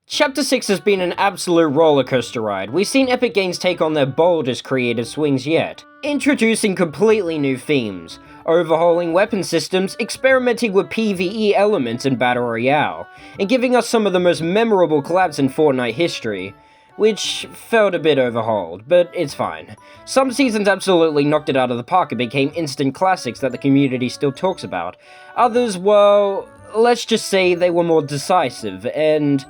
Chapter 6 has been an absolute rollercoaster ride. We've seen Epic Games take on their boldest creative swings yet, introducing completely new themes, overhauling weapon systems, experimenting with PvE elements in Battle Royale, and giving us some of the most memorable collabs in Fortnite history, which felt a bit overhauled, but it's fine. Some seasons absolutely knocked it out of the park and became instant classics that the community still talks about. Others, well, let's just say they were more decisive, and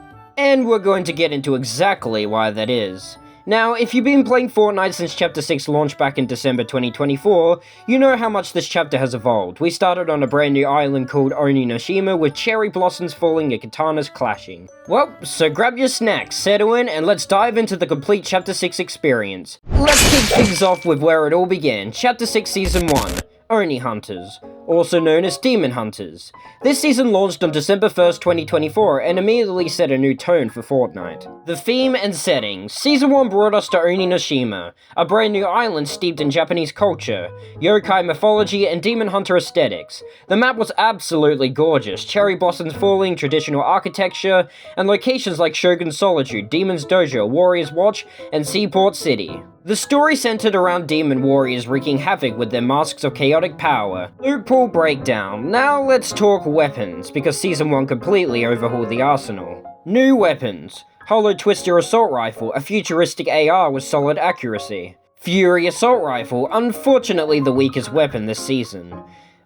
we're going to get into exactly why that is. Now, if you've been playing Fortnite since Chapter 6 launched back in December 2024, you know how much this chapter has evolved. We started on a brand new island called Oninoshima with cherry blossoms falling and katanas clashing. Well, so grab your snacks, settle in, and let's dive into the complete Chapter 6 experience. Let's kick things off with where it all began, Chapter 6 Season 1. Oni Hunters, also known as Demon Hunters. This season launched on December 1st, 2024, and immediately set a new tone for Fortnite. The theme and setting. Season 1 brought us to Oninoshima, a brand new island steeped in Japanese culture, yokai mythology, and demon hunter aesthetics. The map was absolutely gorgeous, cherry blossoms falling, traditional architecture, and locations like Shogun Solitude, Demon's Dojo, Warrior's Watch, and Seaport City. The story centered around demon warriors wreaking havoc with their masks of chaotic power. Loophole breakdown. Now let's talk weapons, because Season 1 completely overhauled the arsenal. New weapons. Hollow Twister Assault Rifle, a futuristic AR with solid accuracy. Fury Assault Rifle, unfortunately the weakest weapon this season.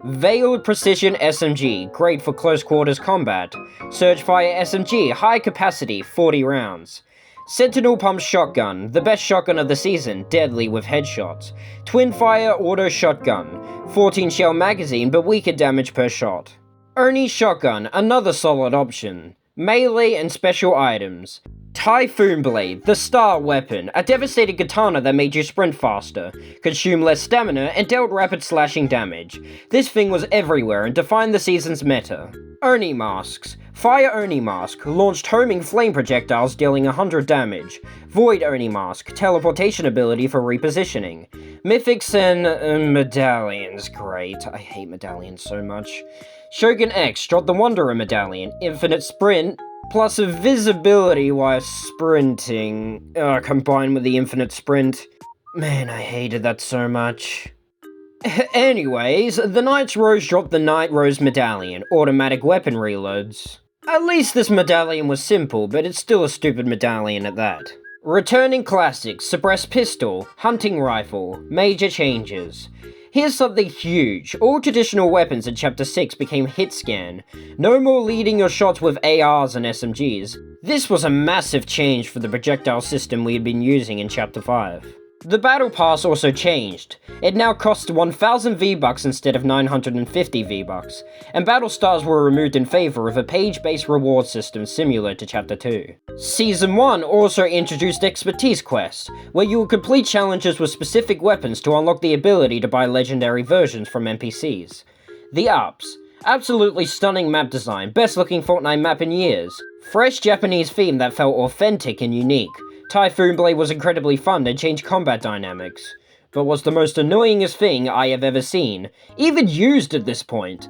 Veiled Precision SMG, great for close quarters combat. Surgefire SMG, high capacity, 40 rounds. Sentinel Pump Shotgun, the best shotgun of the season, deadly with headshots. Twin Fire Auto Shotgun, 14 shell magazine but weaker damage per shot. Oni Shotgun, another solid option. Melee and special items. Typhoon Blade, the star weapon, a devastating katana that made you sprint faster, consume less stamina, and dealt rapid slashing damage. This thing was everywhere and defined the season's meta. Oni Masks. Fire Oni Mask, launched homing flame projectiles dealing 100 damage. Void Oni Mask, teleportation ability for repositioning. Mythics and medallions, great. I hate medallions so much. Shogun X, dropped the Wanderer medallion, infinite sprint, plus invisibility while sprinting, combined with the infinite sprint. Man, I hated that so much. Anyways, the Knight's Rose dropped the Night Rose medallion, automatic weapon reloads. At least this medallion was simple, but it's still a stupid medallion at that. Returning classics, Suppressed Pistol, Hunting Rifle, major changes. Here's something huge. All traditional weapons in Chapter 6 became hit scan. No more leading your shots with ARs and SMGs. This was a massive change for the projectile system we had been using in Chapter 5. The Battle Pass also changed. It now costs 1000 V-Bucks instead of 950 V-Bucks, and Battle Stars were removed in favor of a page-based reward system similar to Chapter 2. Season 1 also introduced Expertise Quests, where you will complete challenges with specific weapons to unlock the ability to buy legendary versions from NPCs. The Ups. Absolutely stunning map design, best looking Fortnite map in years. Fresh Japanese theme that felt authentic and unique. Typhoon Blade was incredibly fun and changed combat dynamics, but was the most annoyingest thing I have ever seen, even used at this point.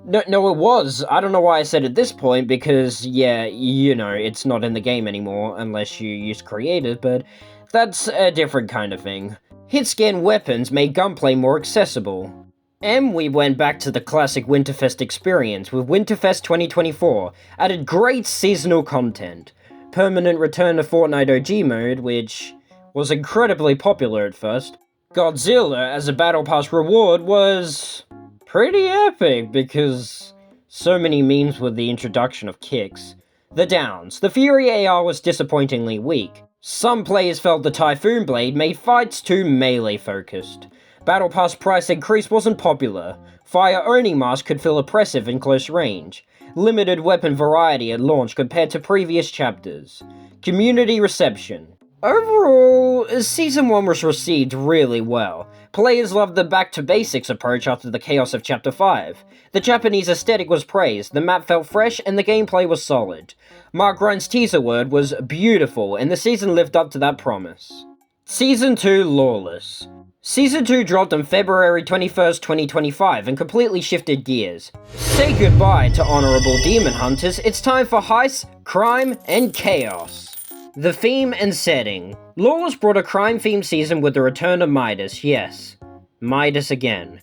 No, it was. I don't know why I said at this point, because, yeah, you know, it's not in the game anymore, unless you use creative, but that's a different kind of thing. Hit-scan weapons made gunplay more accessible. And we went back to the classic Winterfest experience, with Winterfest 2024, added great seasonal content. Permanent return to Fortnite OG mode, which was incredibly popular at first. Godzilla as a Battle Pass reward was pretty epic, because so many memes with the introduction of kicks. The downs. The Fury AR was disappointingly weak. Some players felt the Typhoon Blade made fights too melee focused. Battle Pass price increase wasn't popular. Fire Oni Mask could feel oppressive in close range. Limited weapon variety at launch compared to previous chapters. Community reception. Overall, Season 1 was received really well. Players loved the back-to-basics approach after the chaos of Chapter 5. The Japanese aesthetic was praised, the map felt fresh, and the gameplay was solid. Mark Grind's teaser word was beautiful, and the season lived up to that promise. Season 2 Lawless. Season 2 dropped on February 21st, 2025 and completely shifted gears. Say goodbye to honorable demon hunters, it's time for heists, crime, and chaos. The theme and setting. Lawless brought a crime-themed season with the return of Midas, yes. Midas again.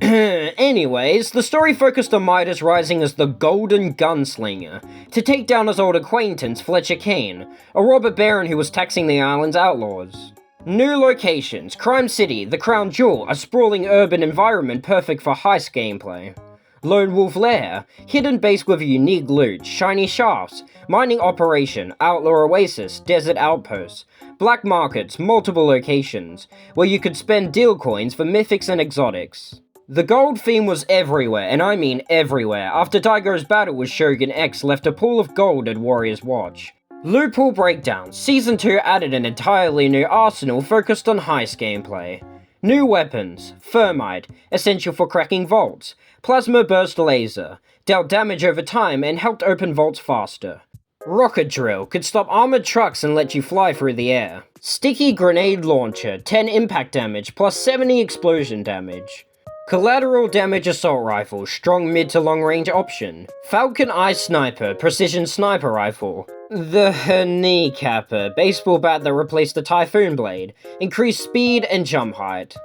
Anyways, the story focused on Midas rising as the Golden Gunslinger to take down his old acquaintance Fletcher Kane, a robber baron who was taxing the island's outlaws. New locations: Crime City, the Crown Jewel, a sprawling urban environment perfect for heist gameplay. Lone Wolf Lair, hidden base with unique loot, shiny shafts, mining operation, outlaw oasis, desert outposts, black markets, multiple locations, where you could spend deal coins for mythics and exotics. The gold theme was everywhere, and I mean everywhere, after Daigo's battle with Shogun X left a pool of gold at Warrior's Watch. Loophole Breakdown. Season 2 added an entirely new arsenal focused on heist gameplay. New weapons: Thermite, essential for cracking vaults, Plasma Burst Laser, dealt damage over time and helped open vaults faster. Rocket Drill, could stop armored trucks and let you fly through the air. Sticky Grenade Launcher, 10 impact damage plus 70 explosion damage. Collateral Damage Assault Rifle, strong mid to long range option. Falcon Eye Sniper, precision sniper rifle. The Kneecapper, baseball bat that replaced the Typhoon Blade, increased speed and jump height.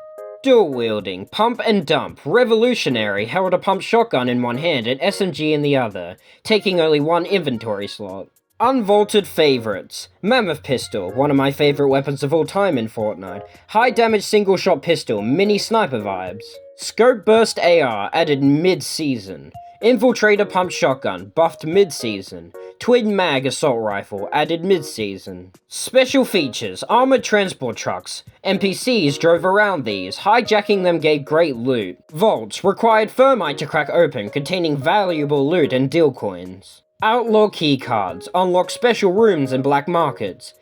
Dual wielding, pump and dump, revolutionary, held a pump shotgun in one hand and SMG in the other, taking only one inventory slot. Unvaulted favorites. Mammoth Pistol, one of my favorite weapons of all time in Fortnite. High damage single shot pistol, mini sniper vibes. Scope Burst AR, added mid-season. Infiltrator Pump Shotgun, buffed mid-season. Twin Mag Assault Rifle, added mid-season. Special features: armored transport trucks. NPCs drove around these, hijacking them gave great loot. Vaults required Thermite to crack open, containing valuable loot and deal coins. Outlaw keycards unlock special rooms and black markets.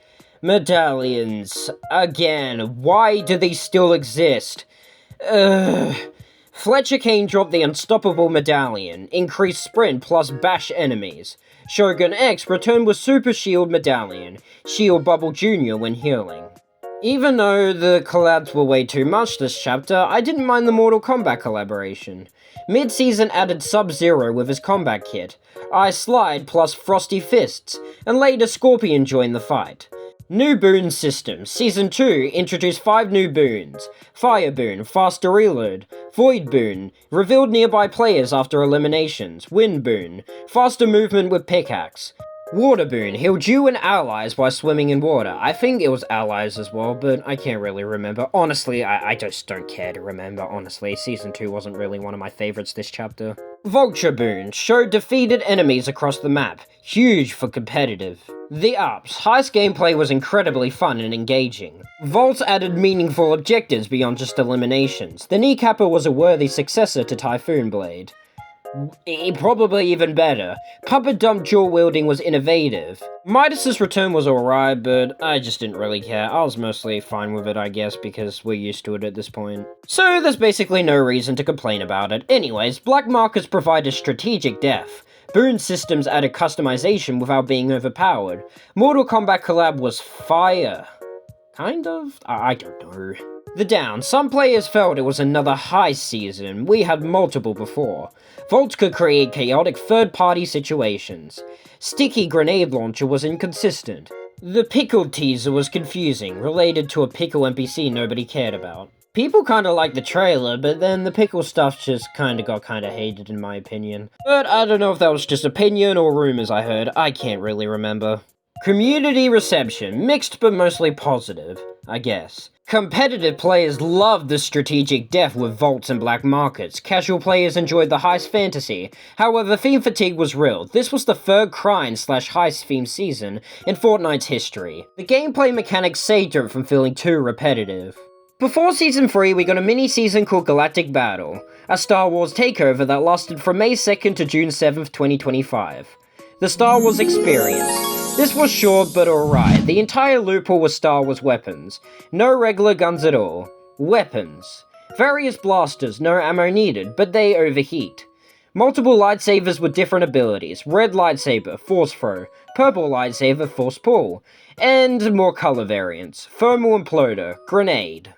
Medallions. Again, why do these still exist? Fletcher Kane dropped the Unstoppable Medallion, increased sprint plus bash enemies. Shogun X returned with Super Shield Medallion, Shield Bubble Jr. when healing. Even though the collabs were way too much this chapter, I didn't mind the Mortal Kombat collaboration. Mid-season added Sub-Zero with his combat kit, Ice Slide plus Frosty Fists, and later Scorpion joined the fight. New boon system. Season 2 introduced 5 new boons. Fire boon, faster reload. Void boon, revealed nearby players after eliminations. Wind boon, faster movement with pickaxe. Water boon, healed you and allies while swimming in water. I think it was allies as well, but I can't really remember. Honestly, I just don't care to remember, honestly. Season 2 wasn't really one of my favorites this chapter. Vulture boon, showed defeated enemies across the map. Huge for competitive. The ups. Heist gameplay was incredibly fun and engaging. Vaults added meaningful objectives beyond just eliminations. The Kneecapper was a worthy successor to Typhoon Blade. Probably even better. Pump and dump dual wielding was innovative. Midas's return was alright, but I just didn't really care. I was mostly fine with it, I guess, because we're used to it at this point. So there's basically no reason to complain about it. Anyways, black markets provided strategic depth. Boon systems added customization without being overpowered. Mortal Kombat collab was fire. Kind of? I don't know. The down. Some players felt it was another heist season. We had multiple before. Vaults could create chaotic third-party situations. Sticky Grenade Launcher was inconsistent. The Pickled teaser was confusing, related to a pickle NPC nobody cared about. People kinda liked the trailer, but then the pickle stuff just got kinda hated in my opinion. But I don't know if that was just opinion or rumors I heard, I can't really remember. Community reception, mixed but mostly positive, I guess. Competitive players loved the strategic depth with vaults and black markets. Casual players enjoyed the heist fantasy. However, theme fatigue was real. This was the third crime/heist themed season in Fortnite's history. The gameplay mechanics saved it from feeling too repetitive. Before Season 3, we got a mini-season called Galactic Battle, a Star Wars takeover that lasted from May 2nd to June 7th, 2025. The Star Wars Experience. This was short but alright. The entire loophole was Star Wars weapons. No regular guns at all. Weapons. Various blasters, no ammo needed, but they overheat. Multiple lightsabers with different abilities: red lightsaber, force throw, purple lightsaber, force pull, and more color variants: thermal imploder, grenade.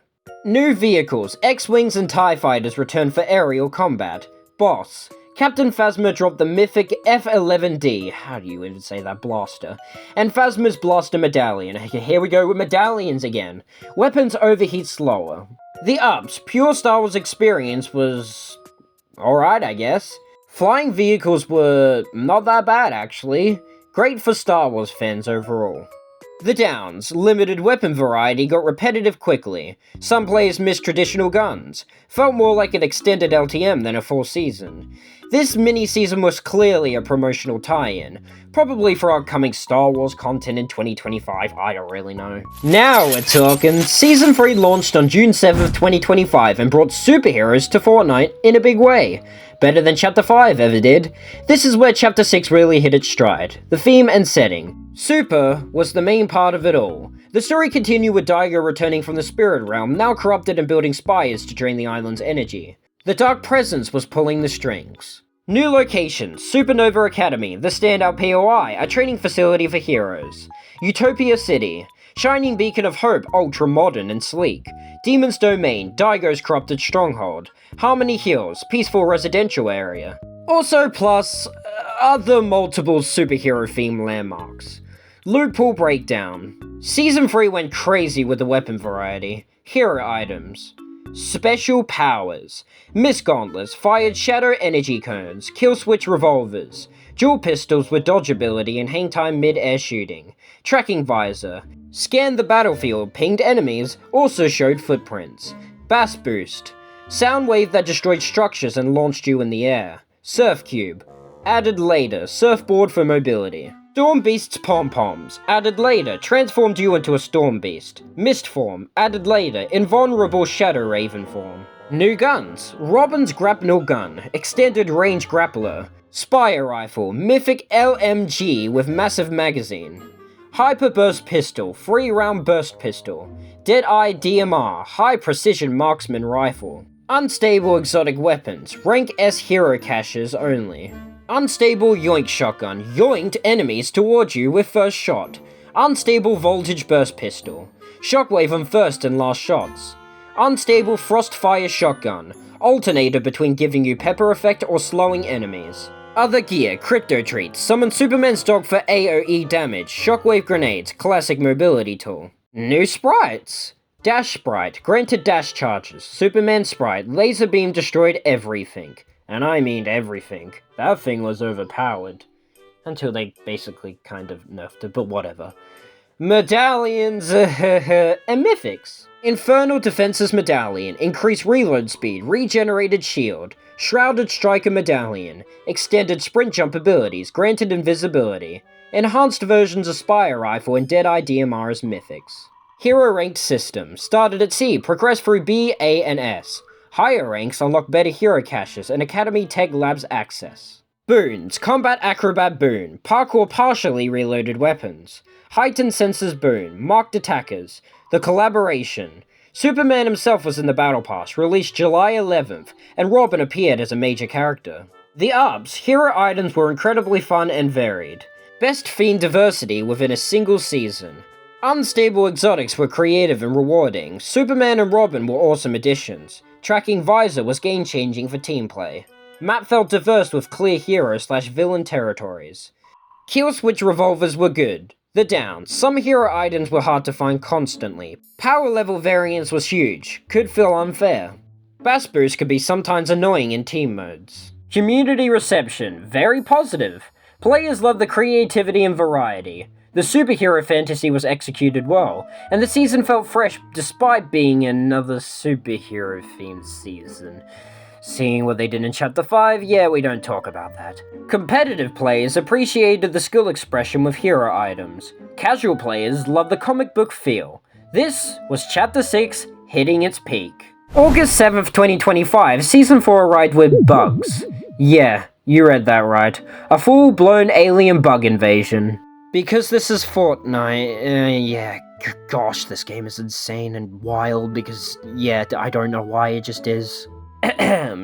New vehicles: X-Wings and TIE Fighters return for aerial combat. Boss: Captain Phasma dropped the mythic F-11D, how do you even say that, blaster, and Phasma's blaster medallion. Here we go with medallions again. Weapons overheat slower. The ups: pure Star Wars experience was alright, I guess. Flying vehicles were not that bad, actually. Great for Star Wars fans overall. The downs: limited weapon variety got repetitive quickly. Some players missed traditional guns. Felt more like an extended LTM than a full season. This mini-season was clearly a promotional tie-in. Probably for upcoming Star Wars content in 2025, I don't really know. Now we're talking. Season 3 launched on June 7th, 2025 and brought superheroes to Fortnite in a big way. Better than Chapter 5 ever did. This is where Chapter 6 really hit its stride. The theme and setting. Super was the main part of it all. The story continued with Daigo returning from the spirit realm, now corrupted and building spires to drain the island's energy. The Dark Presence was pulling the strings. New locations: Supernova Academy, the standout POI, a training facility for heroes. Utopia City, shining beacon of hope, ultra modern and sleek. Demon's Domain, Daigo's corrupted stronghold. Harmony Hills, peaceful residential area. Also plus, other multiple superhero-themed landmarks. Loot Pool Breakdown. Season 3 went crazy with the weapon variety. Hero items. Special powers. Mist gauntlets fired shadow energy cones, kill switch revolvers, dual pistols with dodge ability and hang time mid-air shooting, tracking visor, scanned the battlefield, pinged enemies, also showed footprints, bass boost, sound wave that destroyed structures and launched you in the air, surf cube, added later, surfboard for mobility. Storm Beast's pom-poms, added later, transformed you into a Storm Beast. Mist form, added later, invulnerable Shadow Raven form. New guns: Robin's grapnel gun, extended range grappler. Spire rifle, mythic LMG with massive magazine. Hyper burst pistol, 3-round burst pistol. Deadeye DMR, high precision marksman rifle. Unstable exotic weapons, rank S hero caches only. Unstable yoink shotgun, yoinked enemies towards you with first shot. Unstable voltage burst pistol, shockwave on first and last shots. Unstable frost fire shotgun, alternator between giving you pepper effect or slowing enemies. Other gear: crypto treats, summon Superman's dog for AoE damage, shockwave grenades, classic mobility tool. New sprites: Dash sprite, granted dash charges. Superman sprite, laser beam destroyed everything. And I mean everything. That thing was overpowered. Until they basically kind of nerfed it, but whatever. Medallions and mythics. Infernal Defenses Medallion, increased reload speed, regenerated shield. Shrouded Striker Medallion, extended sprint jump abilities, granted invisibility. Enhanced versions of Spire Rifle and Deadeye DMR as mythics. Hero ranked system, started at C, progressed through B, A, and S. Higher ranks unlock better hero caches and Academy Tech Labs access. Boons: Combat Acrobat Boon, parkour partially reloaded weapons. Heightened Sensors Boon, marked attackers. The Collaboration. Superman himself was in the Battle Pass, released July 11th, and Robin appeared as a major character. The ups: hero items were incredibly fun and varied. Best Fiend diversity within a single season. Unstable exotics were creative and rewarding. Superman and Robin were awesome additions. Tracking Visor was game-changing for team play. Map felt diverse with clear hero/villain territories. Kill switch revolvers were good. The downs: some hero items were hard to find constantly. Power level variance was huge, could feel unfair. Bass boost could be sometimes annoying in team modes. Community reception: very positive. Players loved the creativity and variety. The superhero fantasy was executed well, and the season felt fresh despite being another superhero-themed season. Seeing what they did in Chapter 5, yeah, we don't talk about that. Competitive players appreciated the skill expression with hero items. Casual players loved the comic book feel. This was Chapter 6 hitting its peak. August 7th, 2025, Season 4 arrived with bugs. Yeah, you read that right. A full-blown alien bug invasion. Because this is Fortnite, gosh, this game is insane and wild because, yeah, I don't know why, it just is.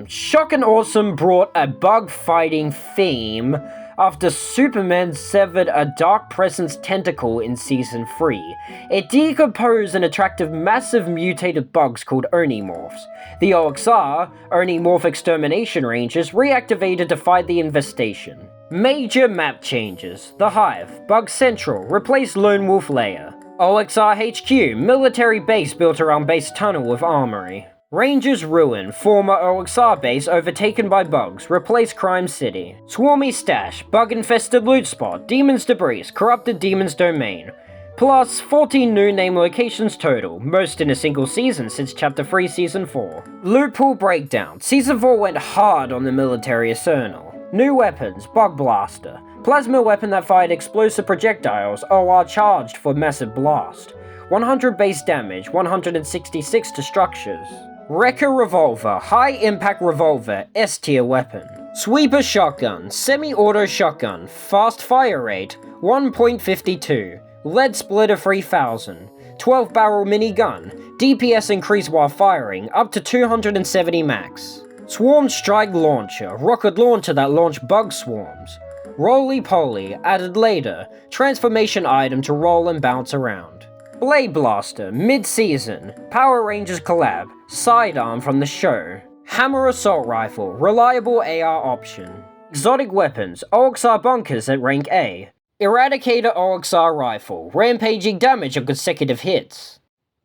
Shock and Awesome brought a bug-fighting theme after Superman severed a Dark Presence tentacle in Season 3. It decomposed and attracted massive mutated bugs called Onimorphs. The OXR, Onimorph Extermination Rangers, reactivated to fight the infestation. Major map changes. The Hive, Bug Central, replaced Lone Wolf Lair. OXR HQ, military base built around base tunnel with armory. Rangers Ruin, former OXR base overtaken by bugs, replace Crime City. Swarmy Stash, bug-infested loot spot, Demons Debris, corrupted Demons Domain. Plus 14 new name locations total, most in a single season since Chapter 3 Season 4. Loot Pool Breakdown, Season 4 went hard on the military arsenal. New weapons, Bug Blaster, plasma weapon that fired explosive projectiles OR charged for massive blast. 100 base damage, 166 to structures. Wrecker Revolver, high impact revolver, S tier weapon. Sweeper Shotgun, semi-auto shotgun, fast fire rate, 1.52. Lead Splitter 3000, 12 barrel minigun, DPS increase while firing, up to 270 max. Swarm Strike Launcher, rocket launcher that launched bug swarms. Roly Poly, added later, transformation item to roll and bounce around. Blade Blaster, mid-season, Power Rangers collab, sidearm from the show. Hammer Assault Rifle, reliable AR option. Exotic weapons, OXR bunkers at rank A. Eradicator OXR Rifle, rampaging damage on consecutive hits.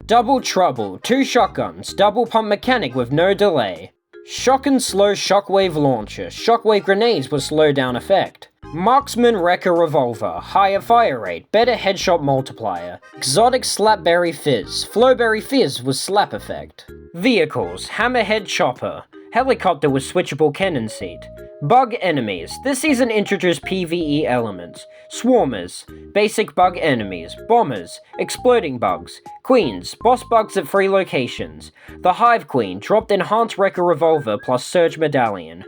Double Trouble, 2 shotguns, double pump mechanic with no delay. Shock and Slow Shockwave Launcher, shockwave grenades with slowdown effect. Marksman Wrecker Revolver, higher fire rate, better headshot multiplier. Exotic Slapberry Fizz, Flowberry Fizz with slap effect. Vehicles, Hammerhead Chopper, helicopter with switchable cannon seat. Bug enemies, this season introduced PvE elements. Swarmers, basic bug enemies. Bombers, exploding bugs. Queens, boss bugs at 3 locations. The Hive Queen, dropped Enhanced Wrecker Revolver plus Surge Medallion.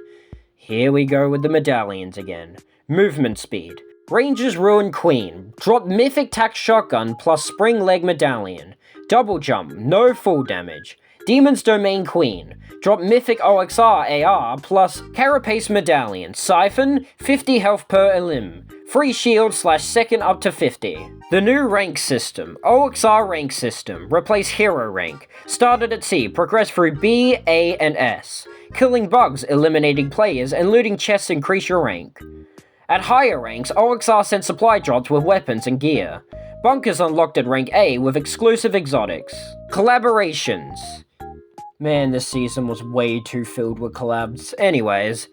Here we go with the medallions again. Movement speed. Rangers Ruin Queen, dropped Mythic Tac Shotgun plus Spring Leg Medallion. Double Jump, no full damage. Demon's Domain Queen, drop Mythic OXR AR plus Carapace Medallion. Siphon, 50 health per elim. Free shield / second up to 50. The new rank system, OXR rank system, replace hero rank. Started at C, progress through B, A, and S. Killing bugs, eliminating players, and looting chests increase your rank. At higher ranks, OXR sent supply drops with weapons and gear. Bunkers unlocked at rank A with exclusive exotics. Collaborations. Man, this season was way too filled with collabs. Anyways,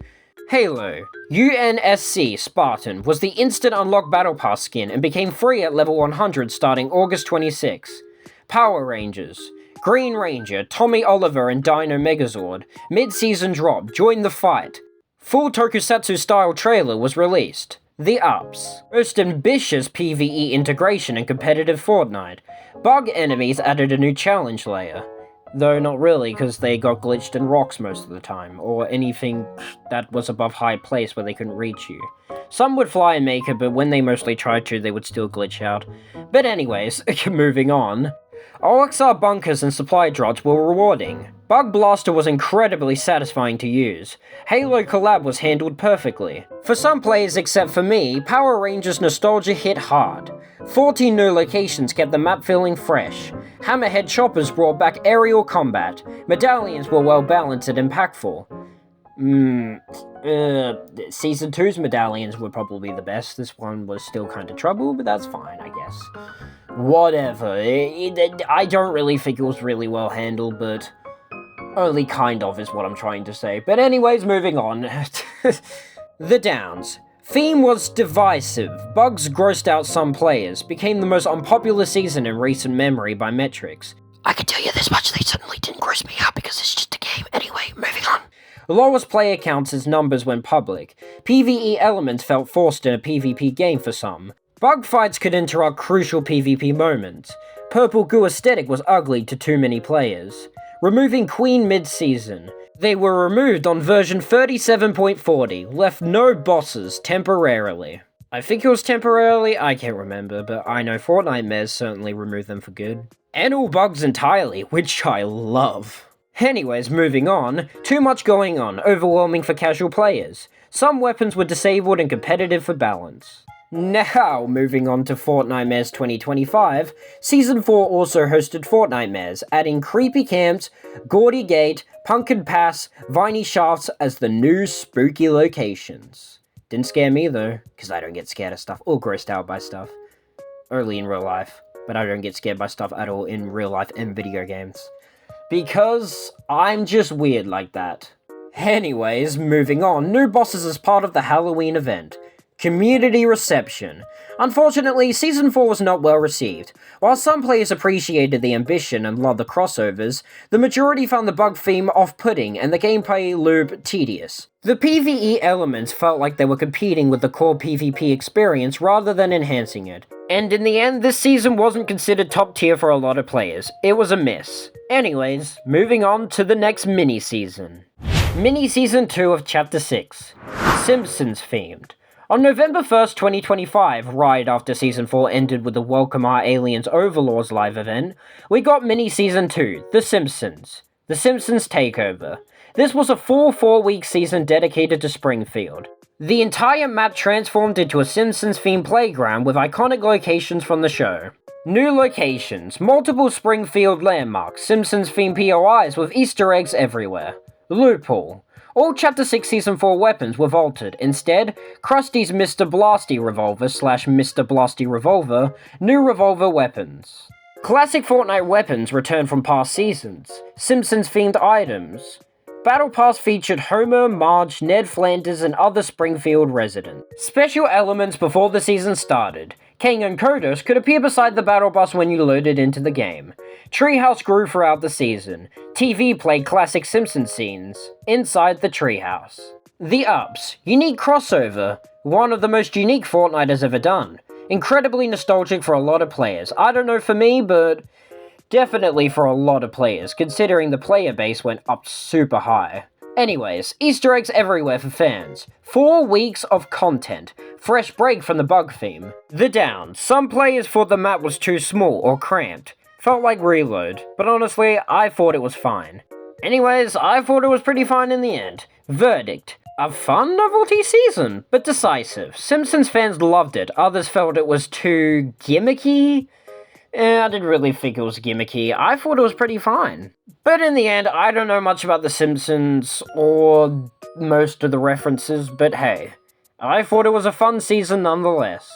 Halo. UNSC Spartan was the instant unlock battle pass skin and became free at level 100 starting August 26. Power Rangers. Green Ranger, Tommy Oliver and Dino Megazord. Mid-season drop, join the fight. Full tokusatsu style trailer was released. The Ups. Most ambitious PvE integration in competitive Fortnite. Bug enemies added a new challenge layer. Though not really, because they got glitched in rocks most of the time, or anything that was above high place where they couldn't reach you. Some would fly and make it, but when they mostly tried to, they would still glitch out. But anyways, moving on. OXR bunkers and supply drops were rewarding. Bug Blaster was incredibly satisfying to use. Halo collab was handled perfectly. For some players except for me, Power Rangers nostalgia hit hard. 14 new locations kept the map feeling fresh. Hammerhead choppers brought back aerial combat. Medallions were well balanced and impactful. Season 2's medallions were probably the best. This one was still kind of trouble, but that's fine, I guess. Whatever. I don't really think it was really well handled, but only kind of is what I'm trying to say. But anyways, moving on. The downs. Theme was divisive. Bugs grossed out some players. Became the most unpopular season in recent memory by metrics. I can tell you this much, they certainly didn't gross me out because it's just a game. Anyway, moving on. Lowest player counts as numbers went public. PvE elements felt forced in a PvP game for some. Bug fights could interrupt crucial PvP moments. Purple goo aesthetic was ugly to too many players. Removing Queen mid-season. They were removed on version 37.40, left no bosses temporarily. I think it was temporarily, I can't remember, but I know Fortnite Mez certainly removed them for good. And all bugs entirely, which I love. Anyways, moving on, too much going on, overwhelming for casual players. Some weapons were disabled and competitive for balance. Now, moving on to Fortnitemares 2025, Season 4 also hosted Fortnitemares, adding Creepy Camps, Gaudy Gate, Pumpkin Pass, Viney Shafts as the new spooky locations. Didn't scare me though, because I don't get scared of stuff or grossed out by stuff. Only in real life, but I don't get scared by stuff at all in real life and video games. Because I'm just weird like that. Anyways, moving on, new bosses as part of the Halloween event. Community reception. Unfortunately, Season 4 was not well received. While some players appreciated the ambition and loved the crossovers, the majority found the bug theme off-putting and the gameplay loop tedious. The PvE elements felt like they were competing with the core PvP experience rather than enhancing it. And in the end, this season wasn't considered top tier for a lot of players. It was a miss. Anyways, moving on to the next mini-season. Mini-season 2 of Chapter 6. Simpsons themed. On November 1st, 2025, right after Season 4 ended with the Welcome Our Aliens Overlords live event, we got mini-season 2, The Simpsons. The Simpsons Takeover. This was a full 4-week season dedicated to Springfield. The entire map transformed into a Simpsons-themed playground with iconic locations from the show. New locations, multiple Springfield landmarks, Simpsons-themed POIs with Easter eggs everywhere. Loophole. All Chapter 6 Season 4 weapons were vaulted. Instead, Krusty's Mr. Blasty Revolver / Mr. Blasty Revolver, new revolver weapons. Classic Fortnite weapons returned from past seasons. Simpsons-themed items. Battle Pass featured Homer, Marge, Ned Flanders, and other Springfield residents. Special elements before the season started. King and Kodos could appear beside the battle bus when you loaded into the game. Treehouse grew throughout the season. TV played classic Simpsons scenes inside the treehouse. The ups. Unique crossover. One of the most unique Fortnite has ever done. Incredibly nostalgic for a lot of players. I don't know for me, but definitely for a lot of players, considering the player base went up super high. Anyways, Easter eggs everywhere for fans. 4 weeks of content. Fresh break from the bug theme. The downs. Some players thought the map was too small or cramped. Felt like Reload, but honestly, I thought it was fine. Anyways, I thought it was pretty fine in the end. Verdict. A fun novelty season, but decisive. Simpsons fans loved it, others felt it was too gimmicky. I didn't really think it was gimmicky, I thought it was pretty fine. But in the end, I don't know much about The Simpsons, or most of the references, but hey, I thought it was a fun season nonetheless.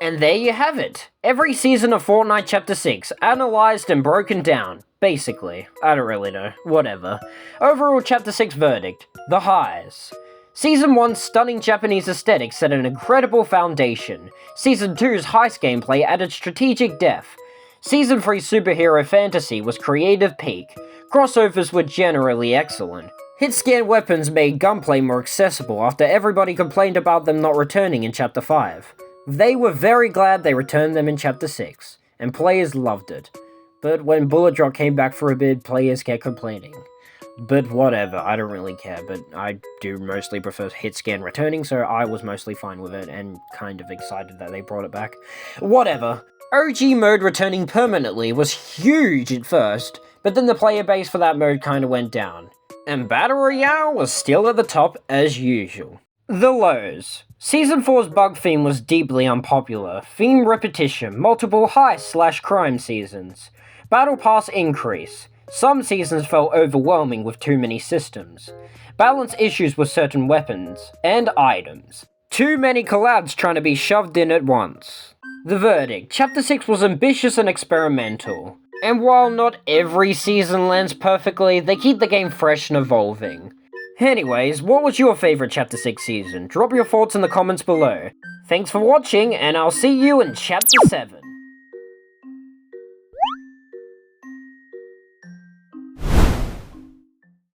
And there you have it. Every season of Fortnite Chapter 6, analysed and broken down. Basically. I don't really know. Whatever. Overall Chapter 6 verdict. The highs. Season 1's stunning Japanese aesthetic set an incredible foundation. Season 2's heist gameplay added strategic depth. Season 3's superhero fantasy was creative peak. Crossovers were generally excellent. Hit-scan weapons made gunplay more accessible after everybody complained about them not returning in Chapter 5. They were very glad they returned them in Chapter 6, and players loved it. But when Bullet Drop came back for a bit, players kept complaining. But whatever, I don't really care, but I do mostly prefer hit-scan returning, so I was mostly fine with it, and kind of excited that they brought it back. Whatever. OG mode returning permanently was huge at first, but then the player base for that mode kinda went down. And Battle Royale was still at the top as usual. The lows. Season 4's bug theme was deeply unpopular. Theme repetition, multiple heist/crime seasons. Battle Pass increase. Some seasons felt overwhelming with too many systems. Balance issues with certain weapons and items. Too many collabs trying to be shoved in at once. The verdict. Chapter 6 was ambitious and experimental. And while not every season lands perfectly, they keep the game fresh and evolving. Anyways, what was your favourite Chapter 6 season? Drop your thoughts in the comments below. Thanks for watching, and I'll see you in Chapter 7.